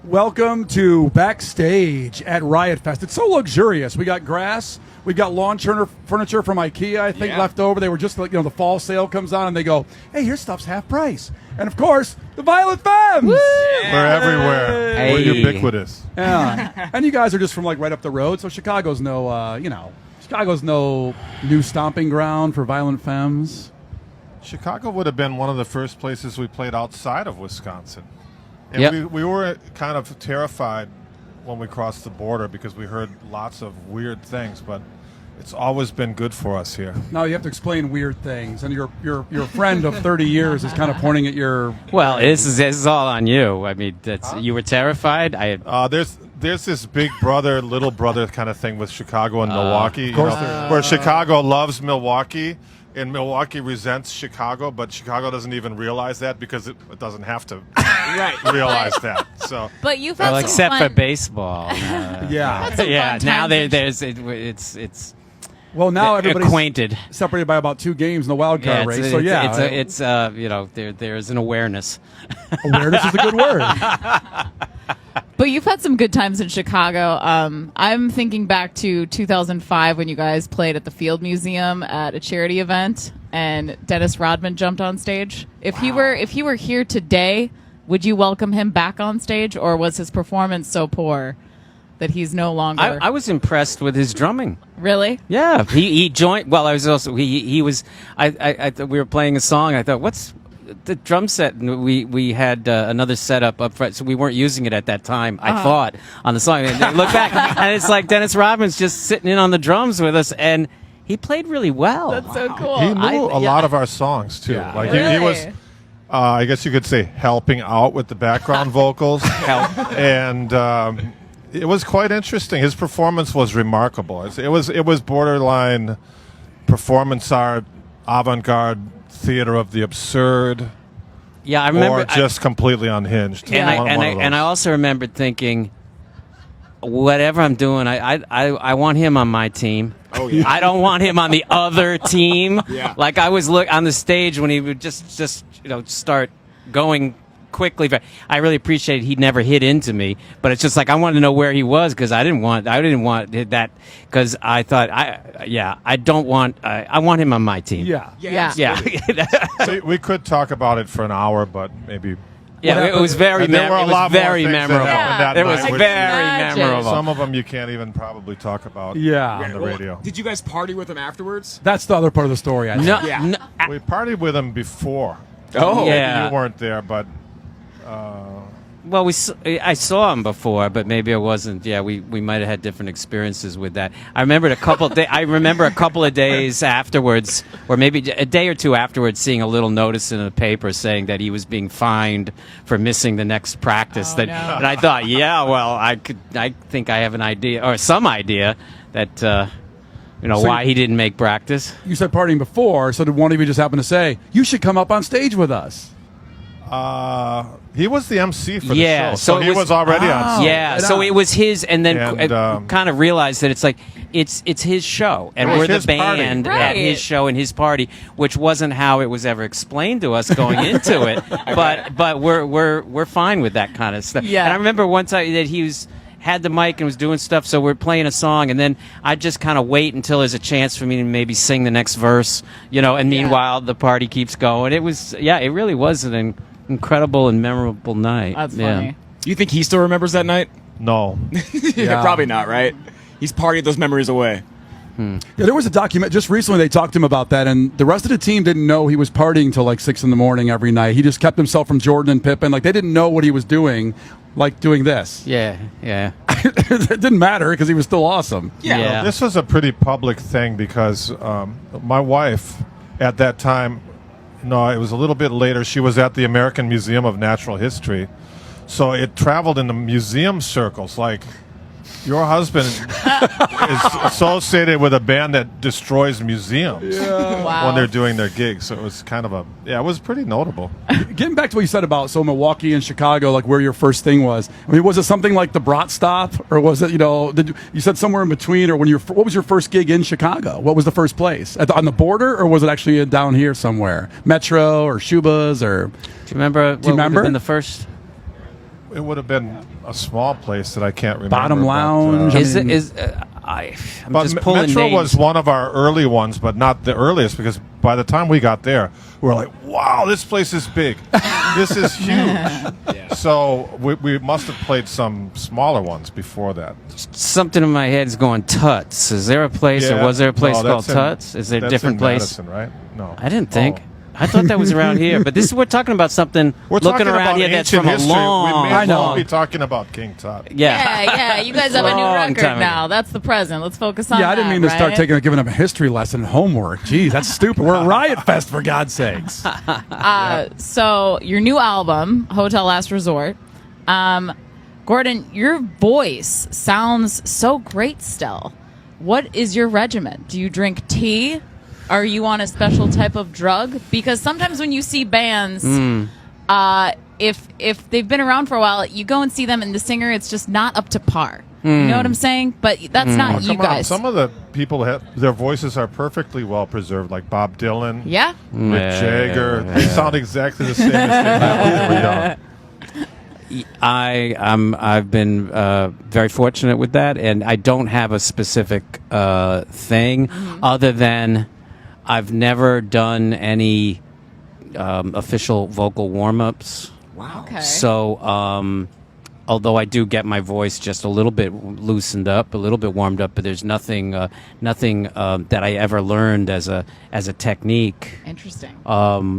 Welcome to Backstage at Riot Fest. It's so luxurious. We got grass. We got lawn furniture from IKEA, I think, left over. They were just like, the fall sale comes on, and they go, hey, your stuff's half price. And, of course, the Violent Femmes. Yeah. We're everywhere. Hey. We're ubiquitous. Yeah. And you guys are just from, right up the road, so Chicago's Chicago's no new stomping ground for Violent Femmes. Chicago would have been one of the first places we played outside of Wisconsin. And we were kind of terrified when we crossed the border because we heard lots of weird things, but it's always been good for us here. Now you have to explain weird things, and your friend of 30 years is kind of pointing at your... Well, this is all on you. I mean, you were terrified. There's this big brother, little brother kind of thing with Chicago and Milwaukee, where Chicago loves Milwaukee. And Milwaukee resents Chicago, but Chicago doesn't even realize that because it doesn't have to realize that. So, but you've had except fun. for baseball. Yeah. Now it's well, now everybody's acquainted, separated by about 2 games in the wild card race. There's an awareness. Awareness is a good word. But you've had some good times in Chicago. I'm thinking back to 2005 when you guys played at the Field Museum at a charity event, and Dennis Rodman jumped on stage. If he were here today, would you welcome him back on stage, or was his performance so poor that he's no longer? I was impressed with his drumming. Really? Yeah, he joined. Well, I was also he was. I we were playing a song. I thought, what's the drum set? And we had another setup up front, so we weren't using it at that time. I thought on the song. And I look back, and it's like Dennis Rodman's just sitting in on the drums with us, and he played really well. That's so cool. He knew a lot of our songs too. Yeah. Like Really? he was. I guess you could say helping out with the background vocals, and it was quite interesting. His performance was remarkable. It was borderline performance art, avant-garde theater of the absurd. Yeah, I remember. Or just completely unhinged. And I also remembered thinking, whatever I'm doing, I want him on my team. Oh, yeah. I don't want him on the other team. Yeah. Like I was on the stage when he would just start going quickly. I really appreciated he never hit into me, but it's just like I wanted to know where he was because I didn't want that because I thought I want him on my team. Yeah. So we could talk about it for an hour, but maybe. Yeah, it was very memorable. It was very memorable. Some of them you can't even probably talk about on the radio. Did you guys party with him afterwards? That's the other part of the story. I think. We partied with him before. Oh, yeah. You weren't there, but. Well, I saw him before, but maybe I wasn't. Yeah, we might have had different experiences with that. I remember I remember a couple of days afterwards, or maybe a day or two afterwards, seeing a little notice in the paper saying that he was being fined for missing the next practice. No. And I thought, I think I have an idea or some idea that why he didn't make practice. You said partying before, so did one of you just happen to say, you should come up on stage with us? He was the MC for the show, so he was already on stage. Yeah, so it was his, and then kind of realized that it's like it's his show, and we're the band at his show and his party, which wasn't how it was ever explained to us going into it. But we're fine with that kind of stuff. Yeah. And I remember one time that he had the mic and was doing stuff, so we're playing a song, and then I'd just kind of wait until there's a chance for me to maybe sing the next verse, and meanwhile the party keeps going. It was, it really was an incredible and memorable night. That's funny. Do you think he still remembers that night? No. Yeah, probably not, right? He's partied those memories away. Yeah, there was a document just recently. They talked to him about that, and the rest of the team didn't know he was partying till like 6 a.m. every night. He just kept himself from Jordan and Pippen. Like they didn't know what he was doing, like doing this. Yeah. It didn't matter because he was still awesome. Yeah. Well, this was a pretty public thing because my wife at that time. No, it was a little bit later. She was at the American Museum of Natural History. So it traveled in the museum circles. Like, your husband is associated with a band that destroys museums when they're doing their gigs. So it was kind of it was pretty notable. Getting back to what you said about Milwaukee and Chicago, like where your first thing was. I mean, was it something like the Brat Stop, or was it you said somewhere in between, or what was your first gig in Chicago? What was the first place on the border, or was it actually down here somewhere, Metro or Shuba's or? Do you remember? What would have been the first? it would have been a small place that I can't remember. Bottom but, Lounge. I'm but just pulling Metro names. was one of our early ones, but not the earliest, because by the time we got there, we were like, wow, this place is big. This is huge. So we must have played some smaller ones before that. Something in my head is going Tuts. Is there a place, or was there a place called Tuts? Is there a different in place? Madison, right? No. I didn't think. Oh. I thought that was around here, but we're talking about something. We're looking talking around about here that's ancient from a history. long. We may as well long- be talking about King Tut. Yeah. You guys have a new Long record time ago. now. That's the present. Let's focus on Yeah, I didn't mean to start right? giving them a history lesson and homework. Jeez, that's stupid. We're at Riot Fest, for God's sakes. So your new album, Hotel Last Resort. Gordon, your voice sounds so great still. What is your regimen? Do you drink tea? Are you on a special type of drug? Because sometimes when you see bands, if they've been around for a while, you go and see them and the singer, it's just not up to par. You know what I'm saying? But that's not you Come on, guys. some of the people their voices are perfectly well preserved, like Bob Dylan, Yeah? Mick Jagger. They sound exactly the same as they did when we were young. I've been very fortunate with that, and I don't have a specific thing other than I've never done any official vocal warm-ups. Wow. Okay. So, although I do get my voice just a little bit loosened up, a little bit warmed up, but there's nothing that I ever learned as a technique. Interesting.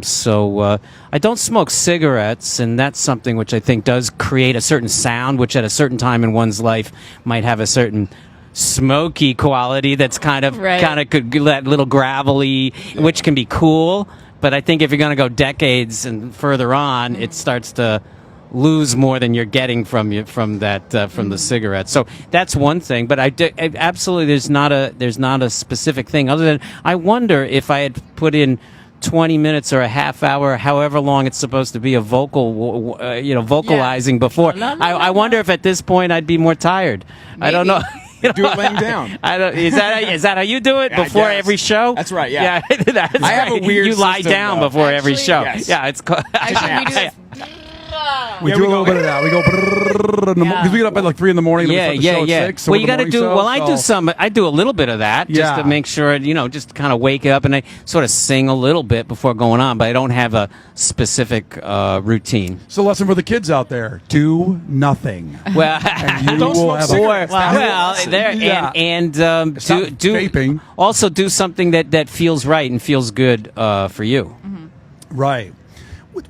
So I don't smoke cigarettes, and that's something which I think does create a certain sound, which at a certain time in one's life might have a certain smoky quality that's kind of could that little gravelly, which can be cool. But I think if you're going to go decades and further on, it starts to lose more than you're getting from the cigarette. So that's one thing. But I absolutely there's not a specific thing other than I wonder if I had put in 20 minutes or a half hour, however long it's supposed to be, a vocalizing before. I wonder if at this point I'd be more tired. Maybe. I don't know. Do it laying down. Is that how you do it Yeah, before yes. every show? That's right, yeah. That's I have right. a weird You lie system, down though. before every Actually, show. yes. Yeah, it's called. Actually, we do this. We Yeah, do we a little go- bit of that. We go because we get up at like 3 in the morning. And Yeah, we start the show at 6. So Well, we're you the got to morning do. show, Well, I do so- I do a little bit of that just Yeah. to make sure, just kind of wake up, and I sort of sing a little bit before going on, but I don't have a specific routine. So, lesson for the kids out there: do nothing. Well, And you Don't will smoke have cigarettes. well, there Yeah. and It's not vaping. also do something that feels right and feels good for you. Right.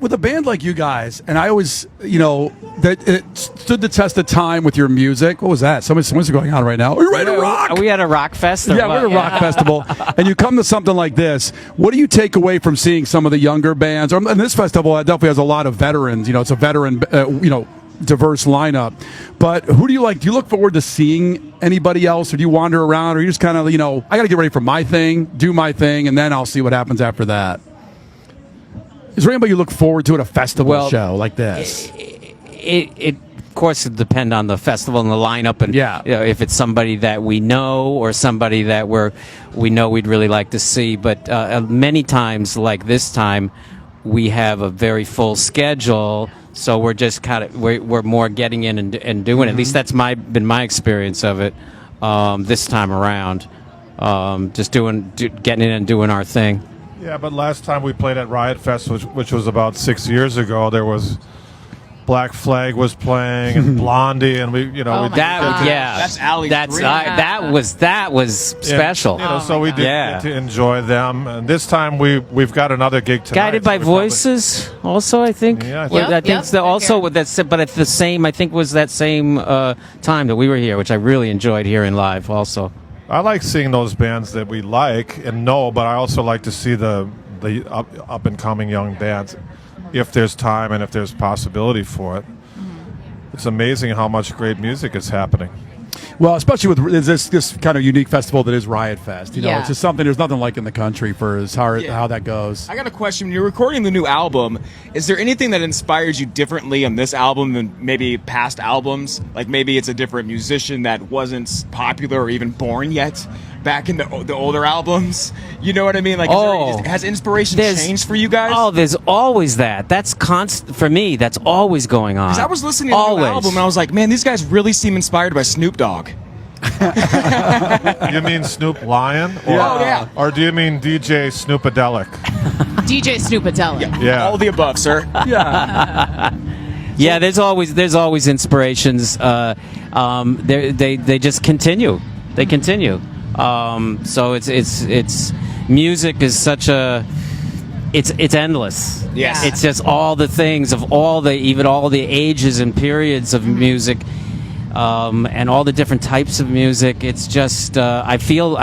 With a band like you guys, and I always, that it stood the test of time with your music. What was that? Someone's going on right now. Are you ready to rock? Are we at a rock fest? Or Yeah, what? we're at a rock festival, and you come to something like this. What do you take away from seeing some of the younger bands? And this festival definitely has a lot of veterans. It's a veteran, diverse lineup. But who do you like? Do you look forward to seeing anybody else, or do you wander around, or you just kind of, I got to get ready for my thing, do my thing, and then I'll see what happens after that? Is there anybody you look forward to at a festival show like this? It of course it depend on the festival and the lineup, and if it's somebody that we know or somebody that we know we'd really like to see. But many times, like this time, we have a very full schedule, so we're just we're more getting in and doing it. At least that's been my experience of it this time around. Just getting in and doing our thing. Yeah, but last time we played at Riot Fest, which was about 6 years ago, there was Black Flag was playing and Blondie, and we did That's Alley 3. That was special. so we did get to enjoy them. And this time we've got another gig tonight. Guided by Voices, also I think. Yeah, I I think also with that, but at the same, I think was that same time that we were here, which I really enjoyed hearing live. Also, I like seeing those bands that we like and know, but I also like to see the up and coming young bands, if there's time and if there's possibility for it. It's amazing how much great music is happening. Well, especially with this kind of unique festival that is Riot Fest. It's just something there's nothing like in the country for how that goes. I got a question. When you're recording the new album, is there anything that inspires you differently on this album than maybe past albums? Like maybe it's a different musician that wasn't popular or even born yet back in the older albums? You know what I mean? Like, has inspiration changed for you guys? Oh, there's always that. That's constant for me. That's always going on. Because I was listening to the new album and I was like, man, these guys really seem inspired by Snoop Dogg. You mean Snoop Lion? Or, yeah. Or do you mean DJ Snoopadelic? DJ Snoopadelic. Yeah. All the above, sir. Yeah. Yeah, there's always inspirations. They just continue. They continue. So it's music is such a it's endless. Yes. It's just all the things of even all the ages and periods of music. And all the different types of music. It's just I feel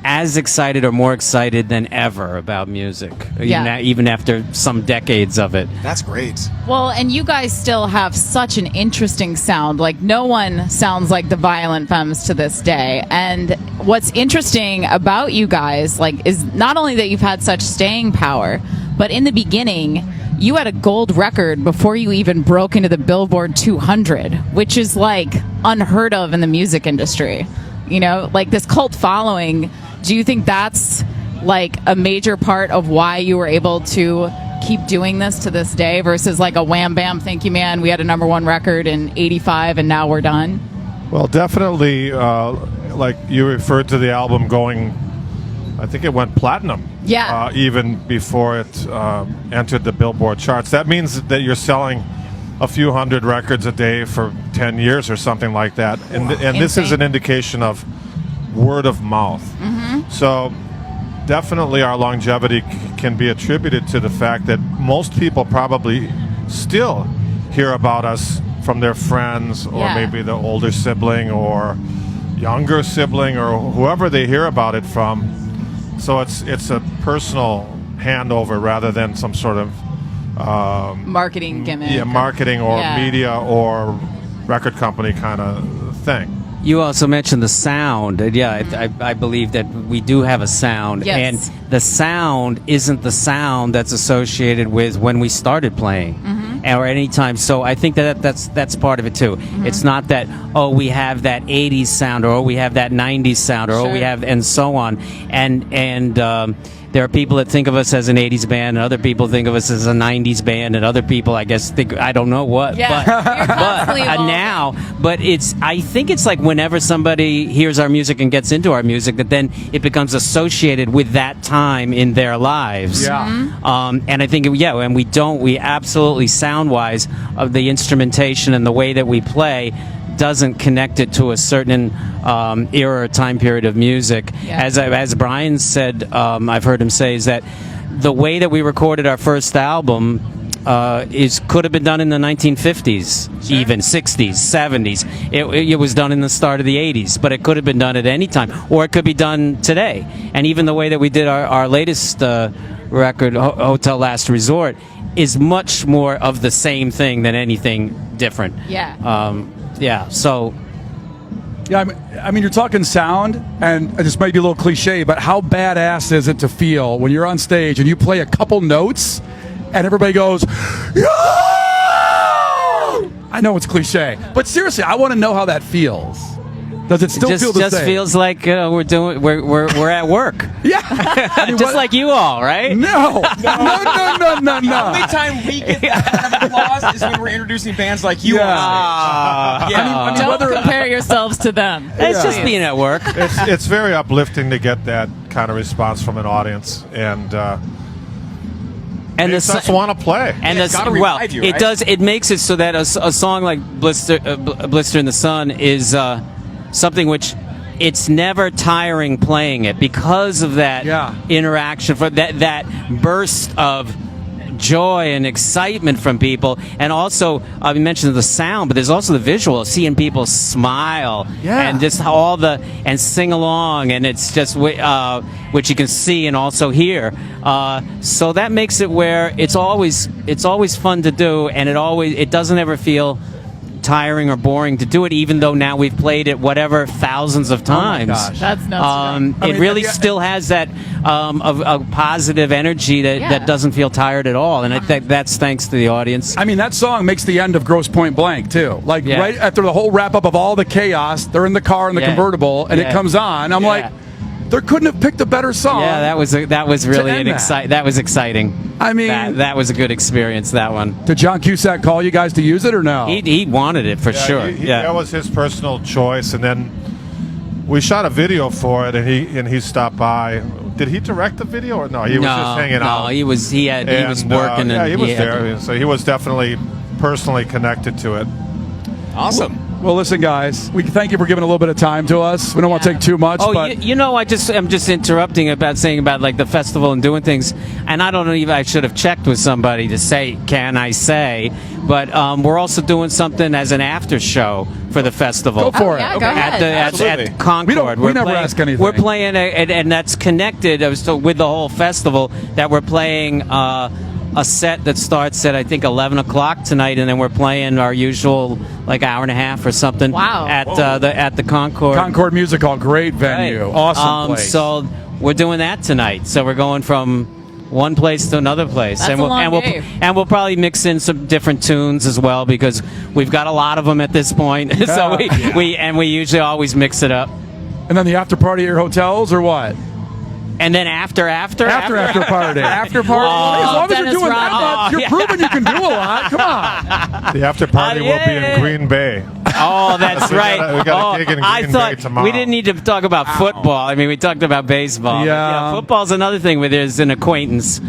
as excited or more excited than ever about music, even after some decades of it. That's great. Well, and you guys still have such an interesting sound. Like, no one sounds like the Violent Femmes to this day. And what's interesting about you guys, like, is not only that you've had such staying power, but in the beginning, you had a gold record before you even broke into the Billboard 200, which is like unheard of in the music industry. You know, like this cult following. Do you think that's like a major part of why you were able to keep doing this to this day versus like a wham bam, thank you, man, we had a #1 record in '85 and now we're done? Well, definitely, like you referred to the album going, I think it went platinum. Yeah. Even before it entered the Billboard charts. That means that you're selling a few hundred records a day for 10 years or something like that. And this is an indication of word of mouth. Mm-hmm. So definitely our longevity can be attributed to the fact that most people probably still hear about us from their friends or maybe the older sibling or younger sibling or whoever they hear about it from. So it's a personal handover rather than some sort of marketing gimmick. Yeah, marketing or media or record company kind of thing. You also mentioned the sound. Yeah, I believe that we do have a sound. Yes. And the sound isn't the sound that's associated with when we started playing. Or any time. So I think that's part of it too. It's not that we have that 80s sound or we have that 90s sound or we have and so on. And there are people that think of us as an 80s band and other people think of us as a 90s band and other people I guess think I don't know what. Yeah, But I think it's like whenever somebody hears our music and gets into our music that then it becomes associated with that time in their lives. Yeah. And I think and we absolutely sound-wise of the instrumentation and the way that we play doesn't connect it to a certain era or time period of music. Yeah. As Brian said, I've heard him say, is that the way that we recorded our first album could have been done in the 1950s, even 60s, 70s. It was done in the start of the 80s, but it could have been done at any time, or it could be done today. And even the way that we did our latest record, Hotel Last Resort, is much more of the same thing than anything different. So. Yeah, I mean, you're talking sound, and this might be a little cliche, but how badass is it to feel when you're on stage and you play a couple notes and everybody goes, "Yeah!" I know it's cliche, but seriously, I want to know how that feels. Does it still feel the same? Just feels like we're at work. Yeah, I mean, just like you all, right? No. The only time we get that kind of applause is when we're introducing bands like you on stage. Don't compare yourselves to them. It's just being at work. It's very uplifting to get that kind of response from an audience, and makes us want to play. And it does. It makes it so that a song like Blister in the Sun is something which it's never tiring playing it because of that interaction, for that burst of joy and excitement from people. And also, we mentioned the sound, but there's also the visual, seeing people smile and just and sing along, and it's just which you can see and also hear. So that makes it where it's always fun to do, and it doesn't ever feel tiring or boring to do it, even though now we've played it whatever thousands of times. gosh. That's nuts. It really still has that a positive energy that doesn't feel tired at all, and I think that's thanks to the audience. I mean, that song makes the end of Grosse Point Blank, too. Like, right after the whole wrap-up of all the chaos, they're in the car in the convertible, and it comes on. I'm like, there couldn't have picked a better song. Yeah, that was really that was exciting. I mean, that was a good experience. That one. Did John Cusack call you guys to use it or no? He wanted it for sure. That was his personal choice, and then we shot a video for it, and he stopped by. Did he direct the video or no? He was just hanging out. No, he was working. He was there, so he was definitely personally connected to it. Awesome. Well, listen, guys, we thank you for giving a little bit of time to us. We don't want to take too much. Oh, but I'm just interrupting about saying about like the festival and doing things, and I don't know if I should have checked with somebody to say, can I say? But we're also doing something as an after show for the festival. Go for it. Yeah, go ahead. At Concord. We never ask anything. We're playing, and that's connected with the whole festival. That we're playing a set that starts at I think 11 o'clock tonight, and then we're playing our usual like hour and a half or something. Wow. At the Concord. Concord Music Hall, great venue, Right. awesome place. So we're doing that tonight. So we're going from one place to another place, That's and a we'll long day. we'll probably mix in some different tunes as well because we've got a lot of them at this point. So we usually always mix it up. And then the after party at your hotels or what? And then after party. After party. As long as you're Dennis doing that Rodman. much, you're proving you can do a lot. Come on. The after party will be in Green Bay. Oh, that's right. We got a gig in I Green thought Bay tomorrow. we didn't need to talk about football. I mean, we talked about baseball. Yeah. Football's another thing where there's an acquaintance.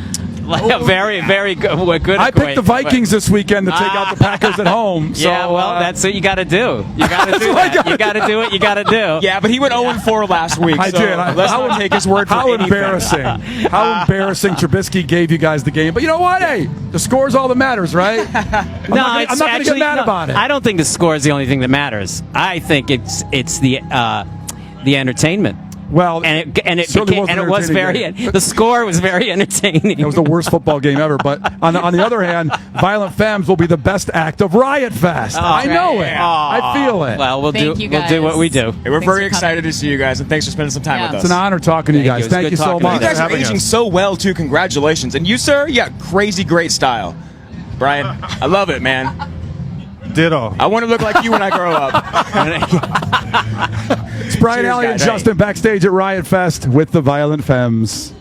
Like a very, very good I picked the Vikings this weekend to take out the Packers at home. So, Yeah, well, that's what you got to do. You got to do what I that. gotta You got to do what you got to do. Yeah, but he went 0-4 last week. I so did. Let's not take his word for How anything. embarrassing. How embarrassing Trubisky gave you guys the game. But you know what? Hey, the score's all that matters, right? I'm not going to get mad about it. I don't think the score is the only thing that matters. I think it's the entertainment. Well, And it certainly became, wasn't and it was an very entertaining game. the score was very entertaining. It was the worst football game ever. But on the other hand, Violent Femmes will be the best act of Riot Fest. I know it. I feel it. Well, we'll Thank do you, we'll do what we do. Hey, we're Thanks very for excited to see you guys, and thanks for spending some time Yeah. with us. It's an honor talking to you Thank guys. you. It was Thank good you so talking to you. much. You guys are having aging us. so well, too. Congratulations. And you, sir? Yeah, crazy great style. Brian, I love it, man. Ditto. I want to look like you when I grow up. It's Brian Cheers, Alley and guys. Justin backstage at Riot Fest with the Violent Femmes.